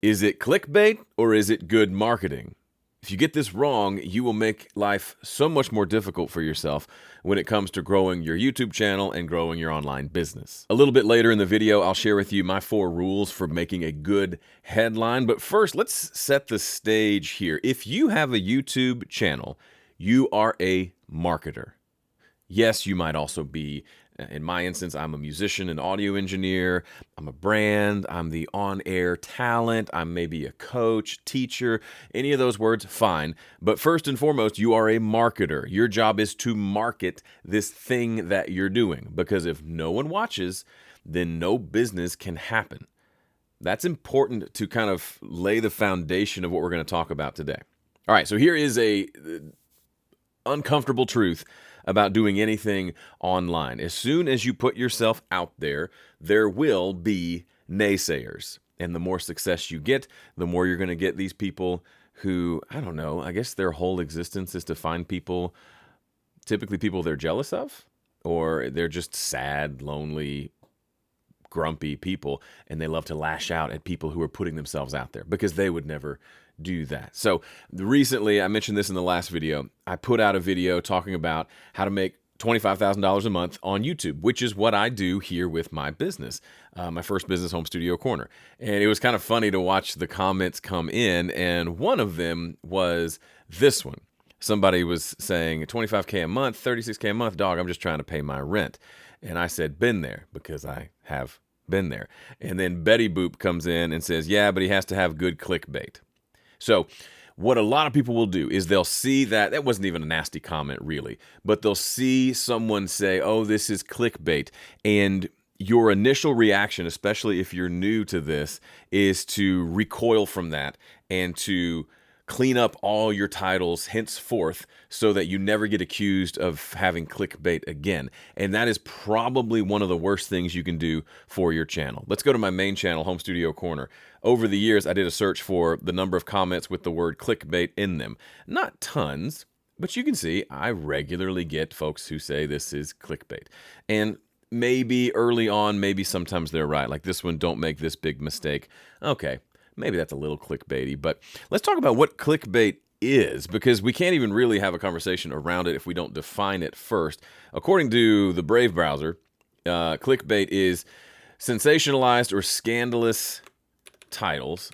Is it clickbait or is it good marketing? If you get this wrong, you will make life so much more difficult for yourself when it comes to growing your YouTube channel and growing your online business. A little bit later in the video, I'll share with you my 4 rules for making a good headline. But first, let's set the stage here. If you have a YouTube channel, you are a marketer. Yes, you might also be, in my instance, I'm a musician, an audio engineer, I'm a brand, I'm the on-air talent, I'm maybe a coach, teacher, any of those words, fine. But first and foremost, you are a marketer. Your job is to market this thing that you're doing, because if no one watches, then no business can happen. That's important to kind of lay the foundation of what we're going to talk about today. All right, so here is a uncomfortable truth about doing anything online. As soon as you put yourself out there, there will be naysayers. And the more success you get, the more you're going to get these people who, I don't know, I guess their whole existence is to find people, typically people they're jealous of, or they're just sad, lonely, grumpy people, and they love to lash out at people who are putting themselves out there because they would never do that. So recently, I mentioned this in the last video, I put out a video talking about how to make $25,000 a month on YouTube, which is what I do here with my business, my first business, Home Studio Corner. And it was kind of funny to watch the comments come in, and one of them was this one. Somebody was saying 25K a month, 36K a month, dog, I'm just trying to pay my rent. And I said, been there, because I have been there. And then Betty Boop comes in and says, yeah, but he has to have good clickbait. So what a lot of people will do is they'll see that wasn't even a nasty comment really, but they'll see someone say, oh, this is clickbait. And your initial reaction, especially if you're new to this, is to recoil from that and to clean up all your titles henceforth so that you never get accused of having clickbait again. And that is probably one of the worst things you can do for your channel. Let's go to my main channel, Home Studio Corner. Over the years, I did a search for the number of comments with the word clickbait in them. Not tons, but you can see I regularly get folks who say this is clickbait. And maybe early on, maybe sometimes they're right. Like this one, don't make this big mistake. Okay. Maybe that's a little clickbaity, but let's talk about what clickbait is, because we can't even really have a conversation around it if we don't define it first. According to the Brave browser, clickbait is sensationalized or scandalous titles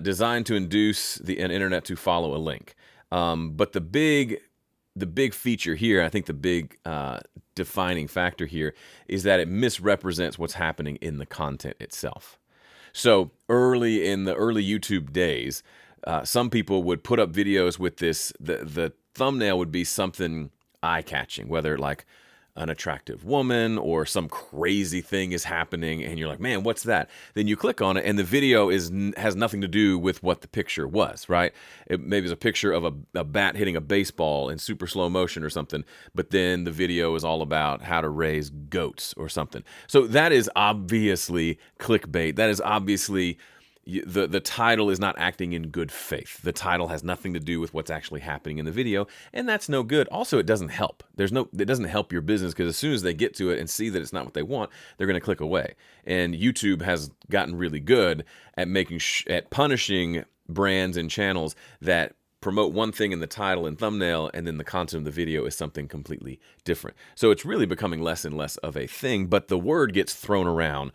designed to induce an internet to follow a link. But the big feature here, I think the big defining factor here, is that it misrepresents what's happening in the content itself. So early in the early YouTube days, some people would put up videos with this, the thumbnail would be something eye-catching, whether like an attractive woman or some crazy thing is happening and you're like, man, what's that? Then you click on it and the video has nothing to do with what the picture was, right? Maybe it's a picture of a bat hitting a baseball in super slow motion or something, but then the video is all about how to raise goats or something. So that is obviously clickbait. That is obviously the title is not acting in good faith. The title has nothing to do with what's actually happening in the video, and that's no good. Also, it doesn't help. It doesn't help your business, because as soon as they get to it and see that it's not what they want, they're going to click away. And YouTube has gotten really good at at punishing brands and channels that promote one thing in the title and thumbnail, and then the content of the video is something completely different. So it's really becoming less and less of a thing, but the word gets thrown around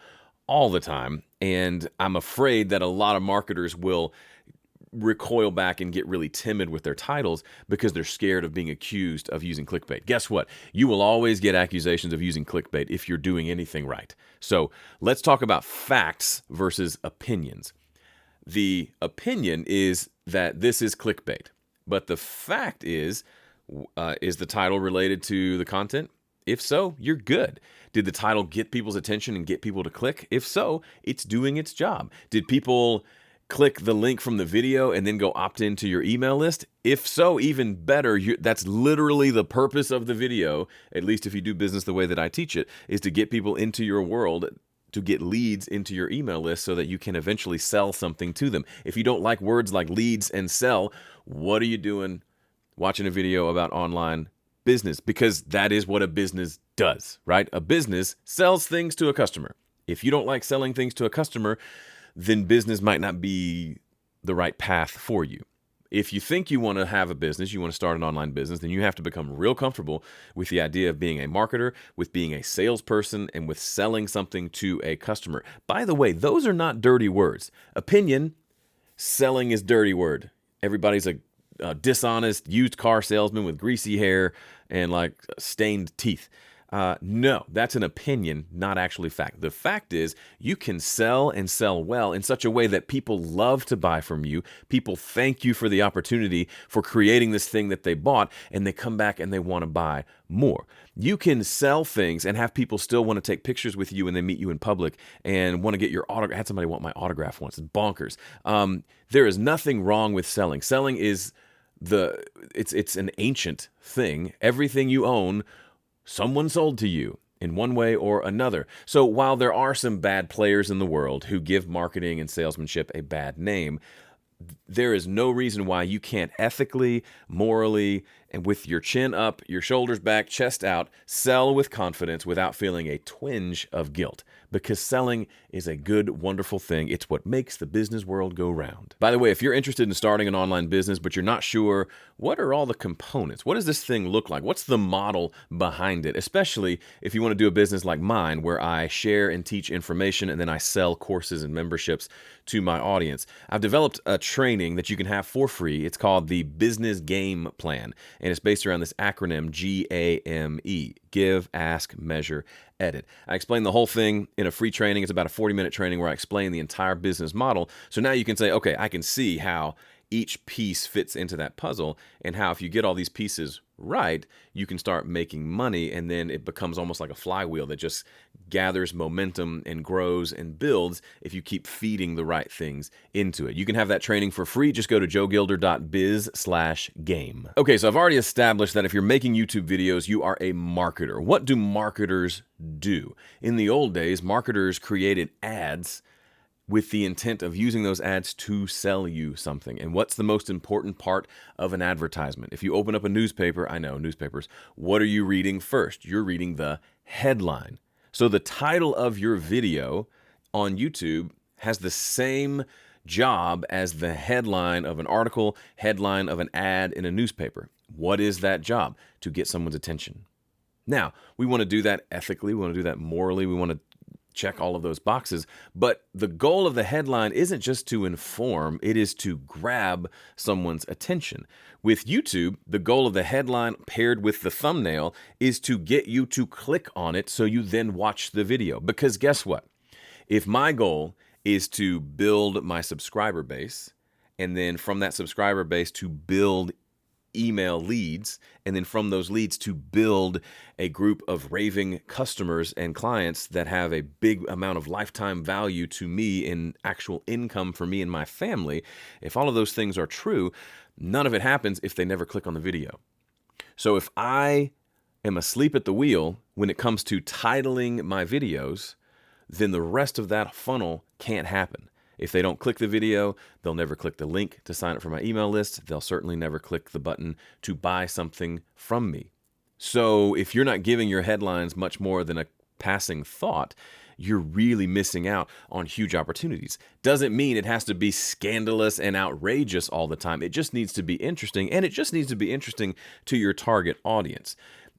all the time, and I'm afraid that a lot of marketers will recoil back and get really timid with their titles because they're scared of being accused of using clickbait. Guess what? You will always get accusations of using clickbait if you're doing anything right. So let's talk about facts versus opinions. The opinion is that this is clickbait, but the fact is the title related to the content? If so, you're good. Did the title get people's attention and get people to click? If so, it's doing its job. Did people click the link from the video and then go opt into your email list? If so, even better. That's literally the purpose of the video, at least if you do business the way that I teach it, is to get people into your world, to get leads into your email list so that you can eventually sell something to them. If you don't like words like leads and sell, what are you doing watching a video about online business? Because that is what a business does, right? A business sells things to a customer. If you don't like selling things to a customer, then business might not be the right path for you. If you think you want to have a business, you want to start an online business, then you have to become real comfortable with the idea of being a marketer, with being a salesperson, and with selling something to a customer. By the way, those are not dirty words. Opinion, selling is dirty word. Everybody's a dishonest used car salesman with greasy hair and like stained teeth. No, that's an opinion, not actually fact. The fact is you can sell and sell well in such a way that people love to buy from you. People thank you for the opportunity for creating this thing that they bought, and they come back and they want to buy more. You can sell things and have people still want to take pictures with you when they meet you in public and want to get your autograph. I had somebody want my autograph once. It's bonkers. There is nothing wrong with selling. Selling is it's an ancient thing. Everything you own, someone sold to you in one way or another. So while there are some bad players in the world who give marketing and salesmanship a bad name, there is no reason why you can't ethically, morally, and with your chin up, your shoulders back, chest out, sell with confidence without feeling a twinge of guilt. Because selling is a good, wonderful thing. It's what makes the business world go round. By the way, if you're interested in starting an online business, but you're not sure, what are all the components? What does this thing look like? What's the model behind it? Especially if you want to do a business like mine, where I share and teach information and then I sell courses and memberships to my audience. I've developed a training that you can have for free. It's called the Business Game Plan, and it's based around this acronym GAME: Give, Ask, Measure, Edit. I explain the whole thing in a free training. It's about a 40-minute training where I explain the entire business model. So now you can say, okay, I can see how each piece fits into that puzzle, and how if you get all these pieces right, you can start making money, and then it becomes almost like a flywheel that just gathers momentum and grows and builds if you keep feeding the right things into it. You can have that training for free. Just go to joegilder.biz/game. Okay, so I've already established that if you're making YouTube videos, you are a marketer. What do marketers do? In the old days, marketers created ads with the intent of using those ads to sell you something. And what's the most important part of an advertisement? If you open up a newspaper, I know, newspapers, what are you reading first? You're reading the headline. So the title of your video on YouTube has the same job as the headline of an article, headline of an ad in a newspaper. What is that job? To get someone's attention. Now, we want to do that ethically. We want to do that morally. We want to check all of those boxes. But the goal of the headline isn't just to inform, it is to grab someone's attention. With YouTube, the goal of the headline paired with the thumbnail is to get you to click on it so you then watch the video. Because guess what? If my goal is to build my subscriber base, and then from that subscriber base to build email leads, and then from those leads to build a group of raving customers and clients that have a big amount of lifetime value to me in actual income for me and my family, if all of those things are true, none of it happens if they never click on the video. So if I am asleep at the wheel when it comes to titling my videos, then the rest of that funnel can't happen. If they don't click the video, they'll never click the link to sign up for my email list. They'll certainly never click the button to buy something from me. So if you're not giving your headlines much more than a passing thought, you're really missing out on huge opportunities. Doesn't mean it has to be scandalous and outrageous all the time. It just needs to be interesting, and it just needs to be interesting to your target audience.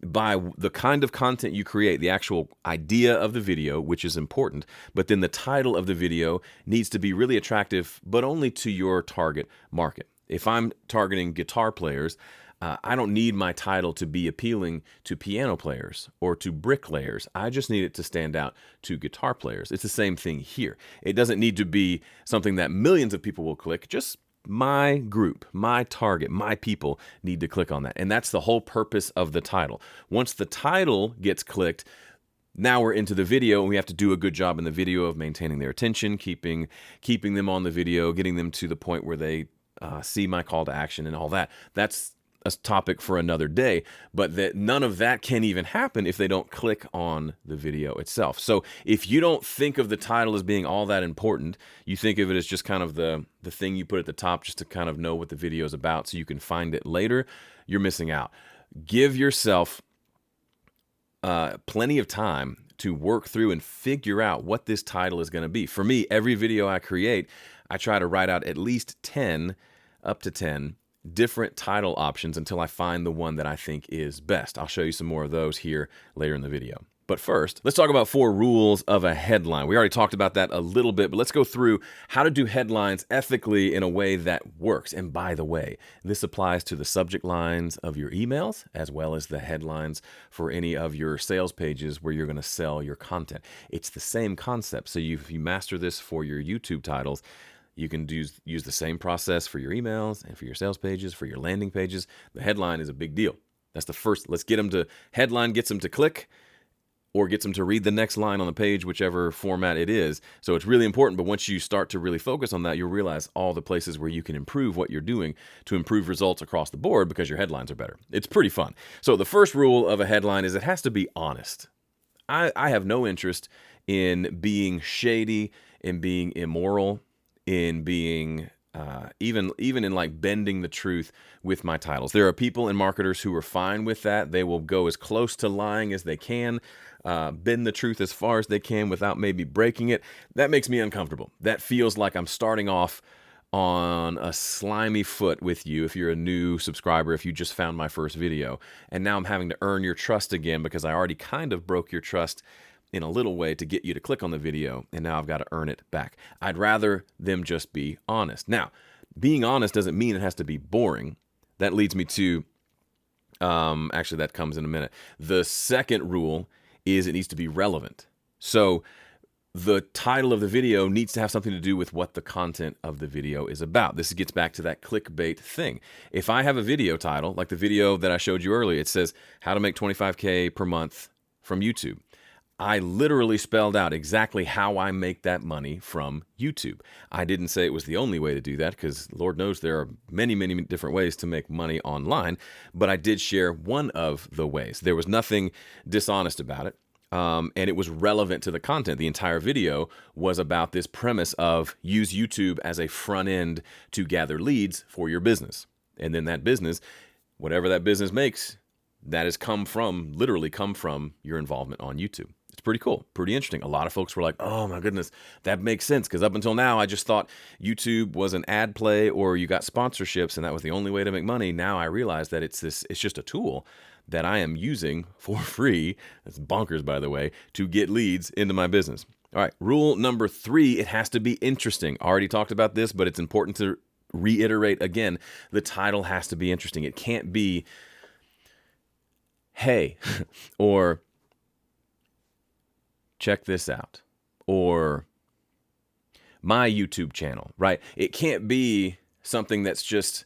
By the kind of content you create, the actual idea of the video, which is important, but then the title of the video needs to be really attractive, but only to your target market. If I'm targeting guitar players, I don't need my title to be appealing to piano players or to bricklayers. I just need it to stand out to guitar players. It's the same thing here. It doesn't need to be something that millions of people will click. Just my group, my target, my people need to click on that. And that's the whole purpose of the title. Once the title gets clicked, now we're into the video, and we have to do a good job in the video of maintaining their attention, keeping them on the video, getting them to the point where they see my call to action and all that. That's a topic for another day, but that none of that can even happen if they don't click on the video itself. So if you don't think of the title as being all that important, you think of it as just kind of the thing you put at the top just to kind of know what the video is about so you can find it later, you're missing out. Give yourself plenty of time to work through and figure out what this title is going to be. For me, every video I create, I try to write out at least 10, up to 10 different title options until I find the one that I think is best. I'll show you some more of those here later in the video. But first, let's talk about 4 rules of a headline. We already talked about that a little bit, but let's go through how to do headlines ethically in a way that works. And by the way, this applies to the subject lines of your emails as well as the headlines for any of your sales pages where you're going to sell your content. It's the same concept. So if you master this for your YouTube titles, you can use the same process for your emails and for your sales pages, for your landing pages. The headline is a big deal. That's the first. Let's get them to headline, gets them to click, or gets them to read the next line on the page, whichever format it is. So it's really important, but once you start to really focus on that, you'll realize all the places where you can improve what you're doing to improve results across the board because your headlines are better. It's pretty fun. So the first rule of a headline is it has to be honest. I have no interest in being shady, in being immoral, in being even in like bending the truth with my titles. There are people and marketers who are fine with that. They will go as close to lying as they can, bend the truth as far as they can without maybe breaking it. That makes me uncomfortable. That feels like I'm starting off on a slimy foot with you if you're a new subscriber, if you just found my first video. And now I'm having to earn your trust again because I already kind of broke your trust in a little way to get you to click on the video, and now I've got to earn it back. I'd rather them just be honest. Now, being honest doesn't mean it has to be boring. That leads me to, actually that comes in a minute. The second rule is it needs to be relevant. So the title of the video needs to have something to do with what the content of the video is about. This gets back to that clickbait thing. If I have a video title, like the video that I showed you earlier, it says how to make 25K per month from YouTube. I literally spelled out exactly how I make that money from YouTube. I didn't say it was the only way to do that because Lord knows there are many, many different ways to make money online, but I did share one of the ways. There was nothing dishonest about it, and it was relevant to the content. The entire video was about this premise of use YouTube as a front end to gather leads for your business. And then that business, whatever that business makes, that has literally come from your involvement on YouTube. It's pretty cool, pretty interesting. A lot of folks were like, oh my goodness, that makes sense. Because up until now, I just thought YouTube was an ad play or you got sponsorships and that was the only way to make money. Now I realize that it's just a tool that I am using for free. That's bonkers, by the way, to get leads into my business. All right, rule number 3, it has to be interesting. I already talked about this, but it's important to reiterate again. The title has to be interesting. It can't be, hey, or check this out, or my YouTube channel, right? It can't be something that's just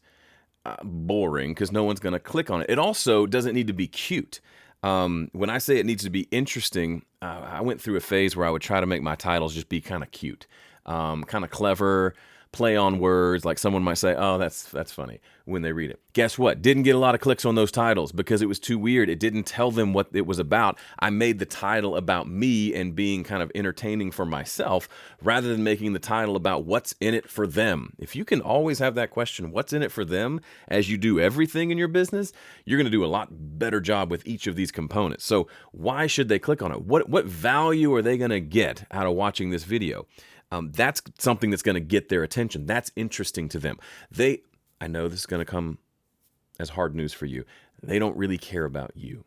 boring because no one's going to click on it. It also doesn't need to be cute. When I say it needs to be interesting, I went through a phase where I would try to make my titles just be kind of cute, kind of clever, play on words. Like someone might say, oh, that's funny when they read it. Guess what? Didn't get a lot of clicks on those titles because it was too weird. It didn't tell them what it was about. I made the title about me and being kind of entertaining for myself rather than making the title about what's in it for them. If you can always have that question, what's in it for them, as you do everything in your business, you're going to do a lot better job with each of these components. So why should they click on it? What value are they going to get out of watching this video? That's something that's going to get their attention. That's interesting to them. I know this is going to come as hard news for you. They don't really care about you.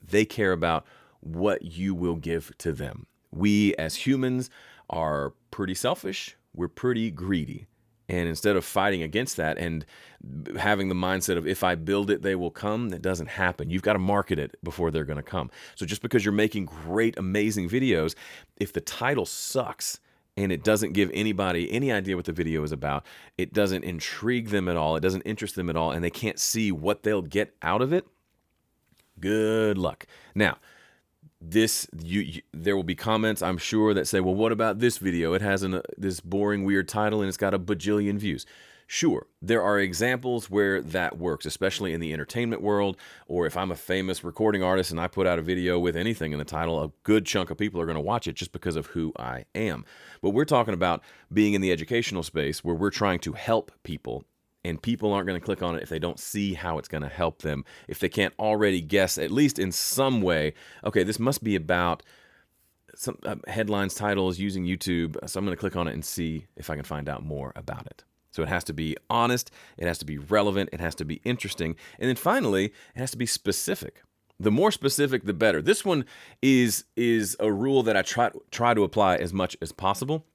They care about what you will give to them. We as humans are pretty selfish. We're pretty greedy. And instead of fighting against that and having the mindset of if I build it, they will come, that doesn't happen. You've got to market it before they're going to come. So just because you're making great, amazing videos, if the title sucks, and it doesn't give anybody any idea what the video is about, it doesn't intrigue them at all, it doesn't interest them at all, and they can't see what they'll get out of it, good luck. Now, there will be comments, I'm sure, that say, well, what about this video? It has this boring, weird title, and it's got a bajillion views. Sure, there are examples where that works, especially in the entertainment world, or if I'm a famous recording artist and I put out a video with anything in the title, a good chunk of people are going to watch it just because of who I am. But we're talking about being in the educational space where we're trying to help people, and people aren't going to click on it if they don't see how it's going to help them, if they can't already guess, at least in some way, okay, this must be about some headlines, titles using YouTube. So I'm going to click on it and see if I can find out more about it. So it has to be honest, it has to be relevant, it has to be interesting, and then finally, it has to be specific. The more specific, the better. This one is a rule that I try to apply as much as possible.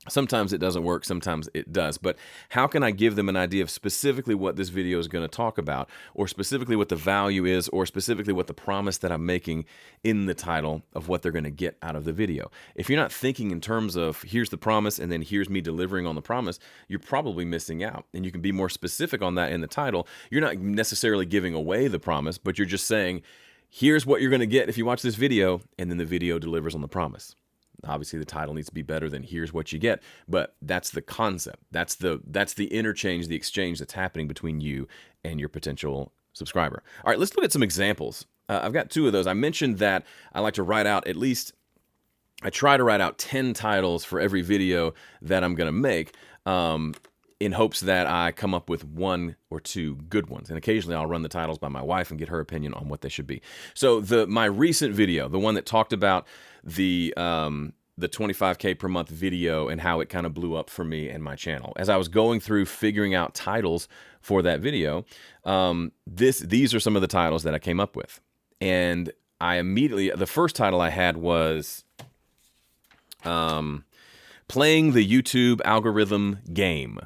Sometimes it doesn't work, sometimes it does. But how can I give them an idea of specifically what this video is going to talk about, or specifically what the value is, or specifically what the promise that I'm making in the title of what they're going to get out of the video? If you're not thinking in terms of here's the promise and then here's me delivering on the promise, you're probably missing out. And you can be more specific on that in the title. You're not necessarily giving away the promise, but you're just saying, here's what you're going to get if you watch this video, and then the video delivers on the promise. Obviously, the title needs to be better than here's what you get, but that's the concept. That's the interchange, the exchange that's happening between you and your potential subscriber. All right, let's look at some examples. I've got 2 of those. I mentioned that I like to write out I try to write out 10 titles for every video that I'm going to make in hopes that I come up with 1 or 2 good ones. And occasionally I'll run the titles by my wife and get her opinion on what they should be. So my recent video, the one that talked about the 25K per month video and how it kind of blew up for me and my channel. As I was going through figuring out titles for that video, these are some of the titles that I came up with. And I immediately, the first title I had was Playing the YouTube Algorithm Game.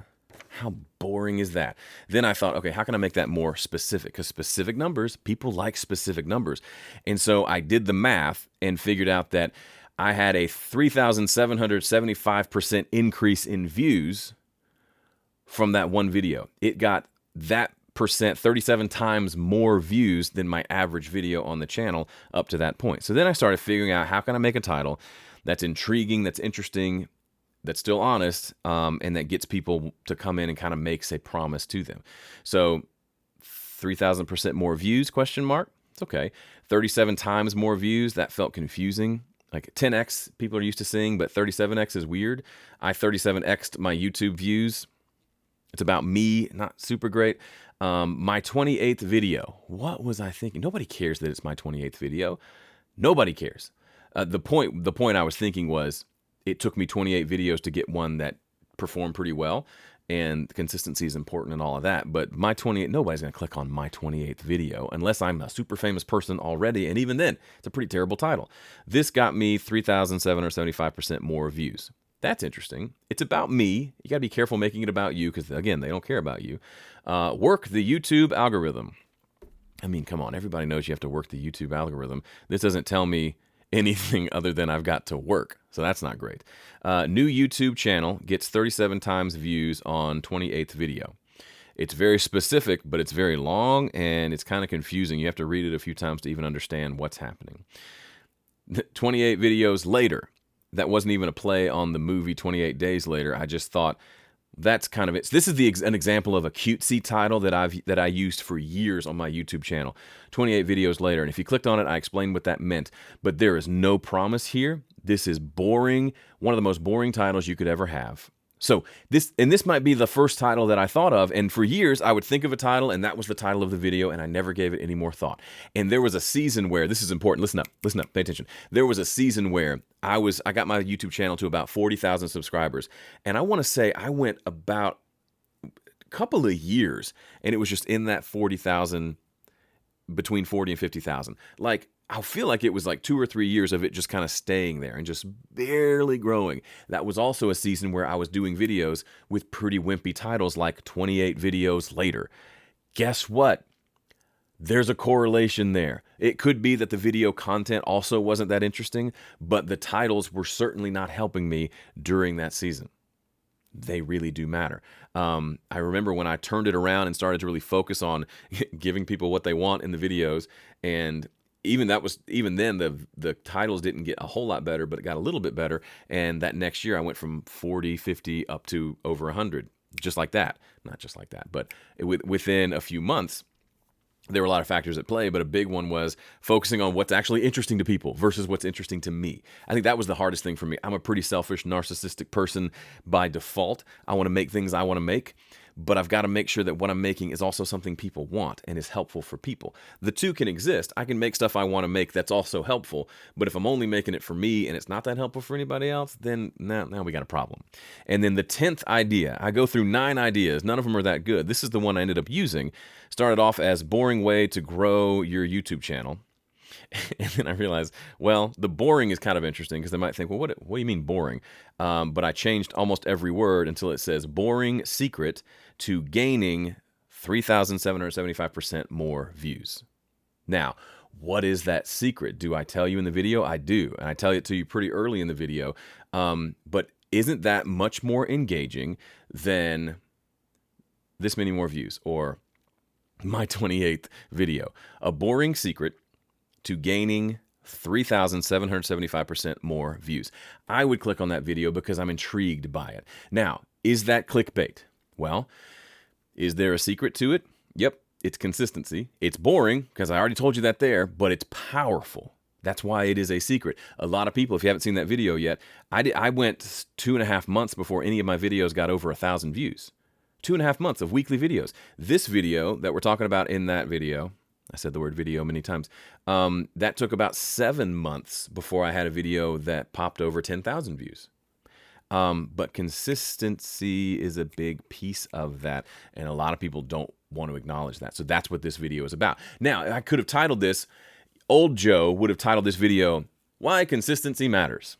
How boring is that? Then I thought, okay, how can I make that more specific? Because specific numbers, people like specific numbers. And so I did the math and figured out that I had a 3,775% increase in views from that one video. It got that percent, 37 times more views than my average video on the channel up to that point. So then I started figuring out, how can I make a title that's intriguing, that's interesting, that's still honest, and that gets people to come in and kind of makes a promise to them. So 3,000% more views, question mark. It's okay. 37 times more views, that felt confusing. Like 10x people are used to seeing, but 37x is weird. I 37x'd my YouTube views. It's about me, not super great. My 28th video. What was I thinking? Nobody cares that it's my 28th video. Nobody cares. The point I was thinking was, it took me 28 videos to get one that performed pretty well, and consistency is important and all of that. But my 28, nobody's going to click on my 28th video unless I'm a super famous person already. And even then, it's a pretty terrible title. This got me 3,775% more views. That's interesting. It's about me. You got to be careful making it about you because, again, they don't care about you. Work the YouTube algorithm. I mean, come on. Everybody knows you have to work the YouTube algorithm. This doesn't tell me anything other than I've got to work. So that's not great. New YouTube channel gets 37 times views on 28th video. It's very specific, but it's very long and it's kind of confusing. You have to read it a few times to even understand what's happening. 28 videos later, that wasn't even a play on the movie 28 Days Later. I just thought that's kind of it. So this is an example of a cutesy title that I used for years on my YouTube channel. 28 videos later, and if you clicked on it, I explained what that meant. But there is no promise here. This is boring. One of the most boring titles you could ever have. So this might be the first title that I thought of, and for years I would think of a title and that was the title of the video, and I never gave it any more thought. And there was a season where, this is important, listen up, pay attention. There was a season where I got my YouTube channel to about 40,000 subscribers, and I want to say I went about a couple of years and it was just in that 40,000, between 40 and 50,000. Like, I feel like it was like 2 or 3 years of it just kind of staying there and just barely growing. That was also a season where I was doing videos with pretty wimpy titles like 28 videos later. Guess what? There's a correlation there. It could be that the video content also wasn't that interesting, but the titles were certainly not helping me during that season. They really do matter. I remember when I turned it around and started to really focus on giving people what they want in the videos, and even then the titles didn't get a whole lot better, but it got a little bit better. And that next year I went from 40, 50 up to over 100, just like that. Not just like that, but within a few months. There were a lot of factors at play, but a big one was focusing on what's actually interesting to people versus what's interesting to me. I think that was the hardest thing for me. I'm a pretty selfish, narcissistic person by default. I want to make things I want to make. but I've got to make sure that what I'm making is also something people want and is helpful for people. The two can exist. I can make stuff I want to make that's also helpful, but if I'm only making it for me and it's not that helpful for anybody else, then now we got a problem. And then the 10th idea, I go through 9 ideas. None of them are that good. This is the one I ended up using. Started off as boring way to grow your YouTube channel. And then I realized, well, the boring is kind of interesting because they might think, well, what do you mean boring? But I changed almost every word until it says boring secret to gaining 3,775% more views. Now, what is that secret? Do I tell you in the video? I do. And I tell it to you pretty early in the video. But isn't that much more engaging than this many more views or my 28th video? A boring secret to gaining 3,775% more views. I would click on that video because I'm intrigued by it. Now, is that clickbait? Well, is there a secret to it? Yep, it's consistency. It's boring because I already told you that there, but it's powerful. That's why it is a secret. A lot of people, if you haven't seen that video yet, I went 2.5 months before any of my videos got over 1,000 views. 2.5 months of weekly videos. This video that we're talking about in that video, I said the word video many times, that took about 7 months before I had a video that popped over 10,000 views. But consistency is a big piece of that, and a lot of people don't want to acknowledge that. So that's what this video is about. Now, I could have titled this, old Joe would have titled this video, Why Consistency Matters.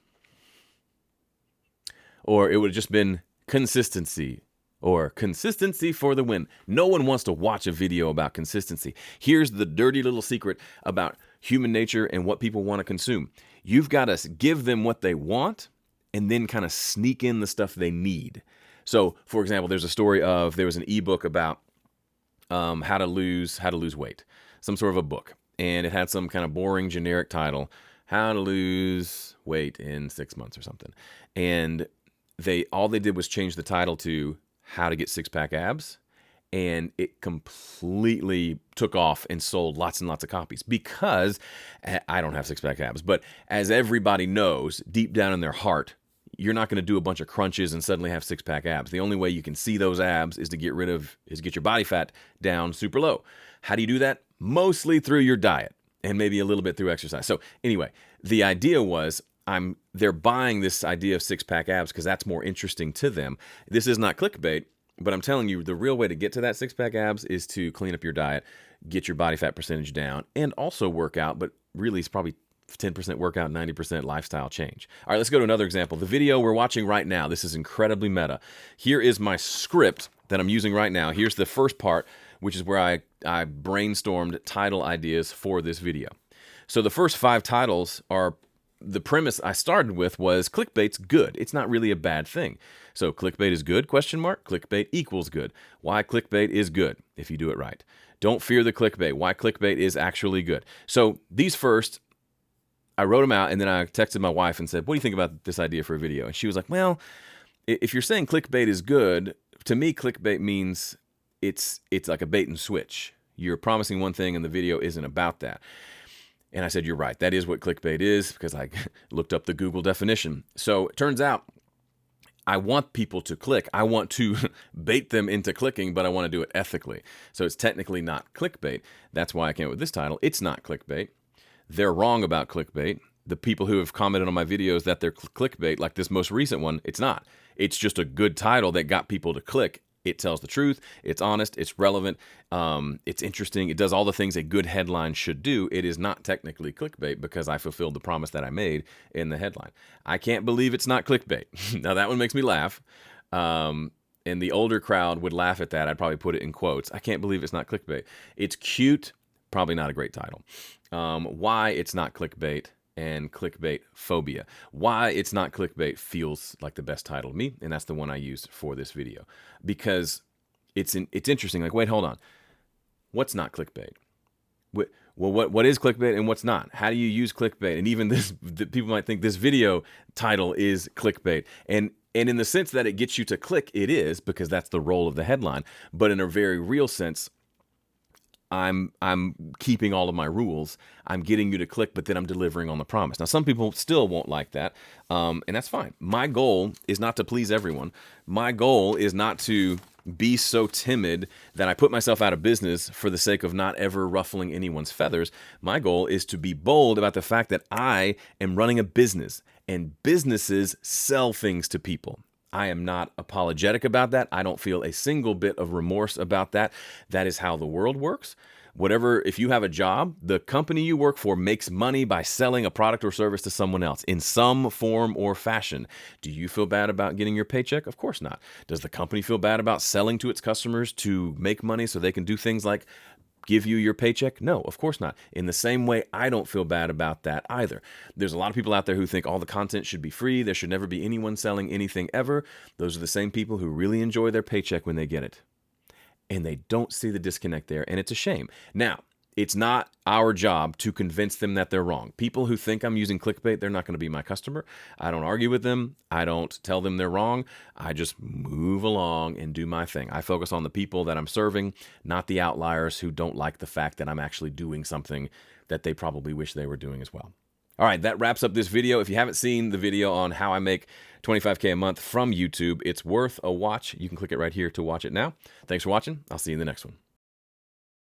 Or it would have just been consistency. Or consistency for the win. No one wants to watch a video about consistency. Here's the dirty little secret about human nature and what people want to consume. You've got to give them what they want and then kind of sneak in the stuff they need. So, for example, there's a story of, there was an ebook about how to lose weight. Some sort of a book. And it had some kind of boring generic title, How to Lose Weight in 6 months or something. And all they did was change the title to How to Get Six-Pack Abs, and it completely took off and sold lots and lots of copies because I don't have six-pack abs, but as everybody knows, deep down in their heart, you're not going to do a bunch of crunches and suddenly have six-pack abs. The only way you can see those abs is to get your body fat down super low. How do you do that? Mostly through your diet and maybe a little bit through exercise. So anyway, the idea was they're buying this idea of six-pack abs because that's more interesting to them. This is not clickbait, but I'm telling you, the real way to get to that six-pack abs is to clean up your diet, get your body fat percentage down, and also work out, but really it's probably 10% workout, 90% lifestyle change. All right, let's go to another example. The video we're watching right now, this is incredibly meta. Here is my script that I'm using right now. Here's the first part, which is where I brainstormed title ideas for this video. So the first 5 titles are, the premise I started with was clickbait's good. It's not really a bad thing. So clickbait is good, ? Clickbait equals good. Why clickbait is good if you do it right. Don't fear the clickbait. Why clickbait is actually good. So these first, I wrote them out, and then I texted my wife and said, what do you think about this idea for a video? And she was like, well, if you're saying clickbait is good, to me, clickbait means it's like a bait and switch. You're promising one thing and the video isn't about that. And I said, you're right. That is what clickbait is, because I looked up the Google definition. So it turns out I want people to click. I want to bait them into clicking, but I want to do it ethically. So it's technically not clickbait. That's why I came up with this title. It's not clickbait. They're wrong about clickbait. The people who have commented on my videos that they're clickbait, like this most recent one, it's not. It's just a good title that got people to click. It tells the truth. It's honest. It's relevant. It's interesting. It does all the things a good headline should do. It is not technically clickbait because I fulfilled the promise that I made in the headline. I can't believe it's not clickbait. Now that one makes me laugh. And the older crowd would laugh at that. I'd probably put it in quotes. I can't believe it's not clickbait. It's cute. Probably not a great title. Why it's not clickbait and clickbait phobia. Why it's not clickbait feels like the best title to me, and that's the one I used for this video because it's interesting. Like, wait, hold on. What's not clickbait? Well, what is clickbait and what's not? How do you use clickbait? And even people might think this video title is clickbait, and in the sense that it gets you to click, it is, because that's the role of the headline. But in a very real sense, I'm keeping all of my rules. I'm getting you to click, but then I'm delivering on the promise. Now, some people still won't like that, and that's fine. My goal is not to please everyone. My goal is not to be so timid that I put myself out of business for the sake of not ever ruffling anyone's feathers. My goal is to be bold about the fact that I am running a business, and businesses sell things to people. I am not apologetic about that. I don't feel a single bit of remorse about that. That is how the world works. Whatever, if you have a job, the company you work for makes money by selling a product or service to someone else in some form or fashion. Do you feel bad about getting your paycheck? Of course not. Does the company feel bad about selling to its customers to make money so they can do things like give you your paycheck? No, of course not. In the same way, I don't feel bad about that either. There's a lot of people out there who think all the content should be free. There should never be anyone selling anything ever. Those are the same people who really enjoy their paycheck when they get it. And they don't see the disconnect there, and it's a shame. Now, it's not our job to convince them that they're wrong. People who think I'm using clickbait, they're not going to be my customer. I don't argue with them. I don't tell them they're wrong. I just move along and do my thing. I focus on the people that I'm serving, not the outliers who don't like the fact that I'm actually doing something that they probably wish they were doing as well. All right, that wraps up this video. If you haven't seen the video on how I make $25K a month from YouTube, it's worth a watch. You can click it right here to watch it now. Thanks for watching. I'll see you in the next one.